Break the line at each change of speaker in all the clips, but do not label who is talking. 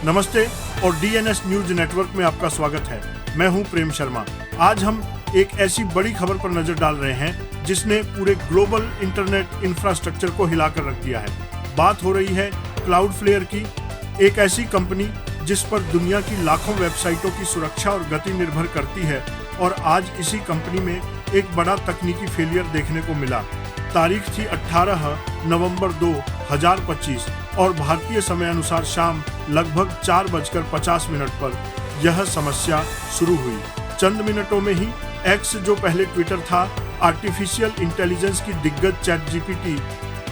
नमस्ते और DNS news network में आपका स्वागत है। मैं हूं प्रेम शर्मा। आज हम एक ऐसी बड़ी खबर पर नजर डाल रहे हैं जिसने पूरे ग्लोबल इंटरनेट इंफ्रास्ट्रक्चर को हिलाकर रख दिया है। बात हो रही है क्लाउडफ्लेयर की, एक ऐसी कंपनी जिस पर दुनिया की लाखों वेबसाइटों की सुरक्षा और गति निर्भर करती है। और आज इसी कंपनी में एक बड़ा तकनीकी फेलियर देखने को मिला। तारीख थी 18 नवंबर 2025 और भारतीय समय अनुसार शाम लगभग 4:50 पर यह समस्या शुरू हुई। चंद मिनटों में ही एक्स, जो पहले ट्विटर था, आर्टिफिशियल इंटेलिजेंस की दिग्गज चैटजीपीटी,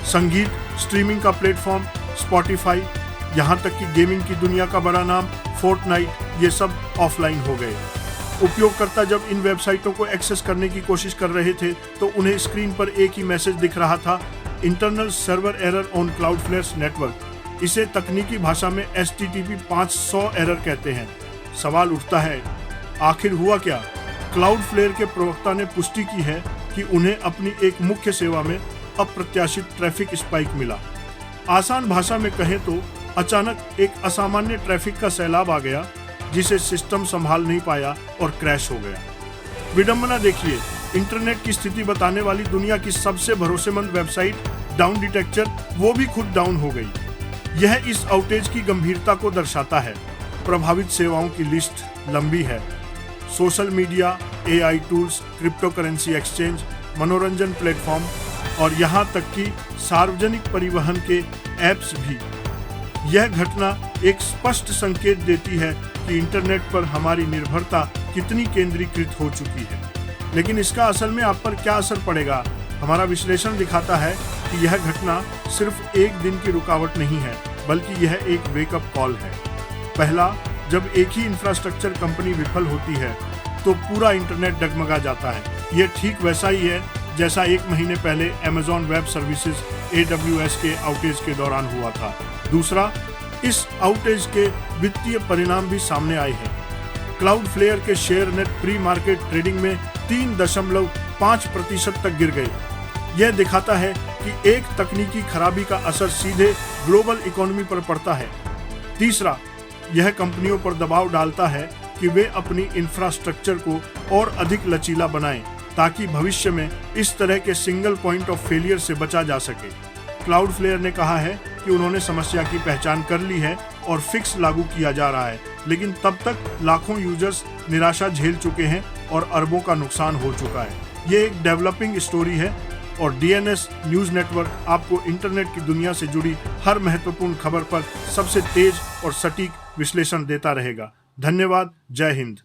संगीत स्ट्रीमिंग का प्लेटफॉर्म स्पॉटिफाई, यहाँ तक कि गेमिंग की दुनिया का बड़ा नाम फोर्टनाइट, ये सब ऑफलाइन हो गए। उपयोगकर्ता जब इन वेबसाइटों को एक्सेस करने की कोशिश कर रहे थे तो उन्हें स्क्रीन पर एक ही मैसेज दिख रहा था, internal server error on Cloudflare network. इसे तकनीकी भाषा में HTTP 500 एरर कहते हैं। सवाल उठता है, आखिर हुआ क्या? क्लाउडफ्लेयर के प्रवक्ता ने पुष्टि की है कि उन्हें अपनी एक मुख्य सेवा में अप्रत्याशित ट्रैफिक स्पाइक मिला। आसान भाषा में कहें तो अचानक एक असामान्य ट्रैफिक का सैलाब आ गया जिसे सिस्टम संभाल नहीं पाया और क्रैश हो गया। विडंबना देखिए, इंटरनेट की स्थिति बताने वाली दुनिया की सबसे भरोसेमंद वेबसाइट डाउन डिटेक्टर, वो भी खुद डाउन हो गई। यह इस आउटेज की गंभीरता को दर्शाता है। प्रभावित सेवाओं की लिस्ट लंबी है। Social media, AI tools, crypto currency exchange, मनोरंजन प्लेटफॉर्म और यहाँ तक कि सार्वजनिक परिवहन के ऐप्स भी। यह घटना एक स्पष्ट संकेत देती है कि इंटरनेट पर हमारी निर्भरता कितनी केंद्रीकृत हो चुकी है। लेकिन इसका असल में आप पर क्या असर पड़ेगा? हमारा विश्लेषण दिखाता है कि यह घटना सिर्फ एक दिन की रुकावट नहीं है, बल्कि यह एक वेकअप कॉल है। पहला, जब एक ही इंफ्रास्ट्रक्चर कंपनी विफल होती है तो पूरा इंटरनेट डगमगा जाता है। यह ठीक वैसा ही है जैसा 1 महीने पहले Amazon वेब सर्विसेज AWS के आउटेज के दौरान हुआ था। दूसरा, इस आउटेज के वित्तीय परिणाम भी सामने आए हैं। क्लाउडफ्लेयर के share net pre market trading में 3.5% तक गिर गए। यह दिखाता है कि एक तकनीकी खराबी का असर सीधे ग्लोबल इकोनॉमी पर पड़ता है। तीसरा, यह कंपनियों पर दबाव डालता है कि वे अपनी इंफ्रास्ट्रक्चर को और अधिक लचीला बनाएं ताकि भविष्य में इस तरह के सिंगल पॉइंट ऑफ फेलियर से बचा जा सके। क्लाउडफ्लेयर ने कहा है कि उन्होंने समस्या की पहचान कर ली है और फिक्स लागू किया जा रहा है, लेकिन तब तक लाखों यूजर्स निराशा झेल चुके हैं और अरबों का नुकसान हो चुका है। ये एक डेवलपिंग स्टोरी है और डीएनएस न्यूज नेटवर्क आपको इंटरनेट की दुनिया से जुड़ी हर महत्वपूर्ण खबर पर सबसे तेज और सटीक विश्लेषण देता रहेगा। धन्यवाद। जय हिंद।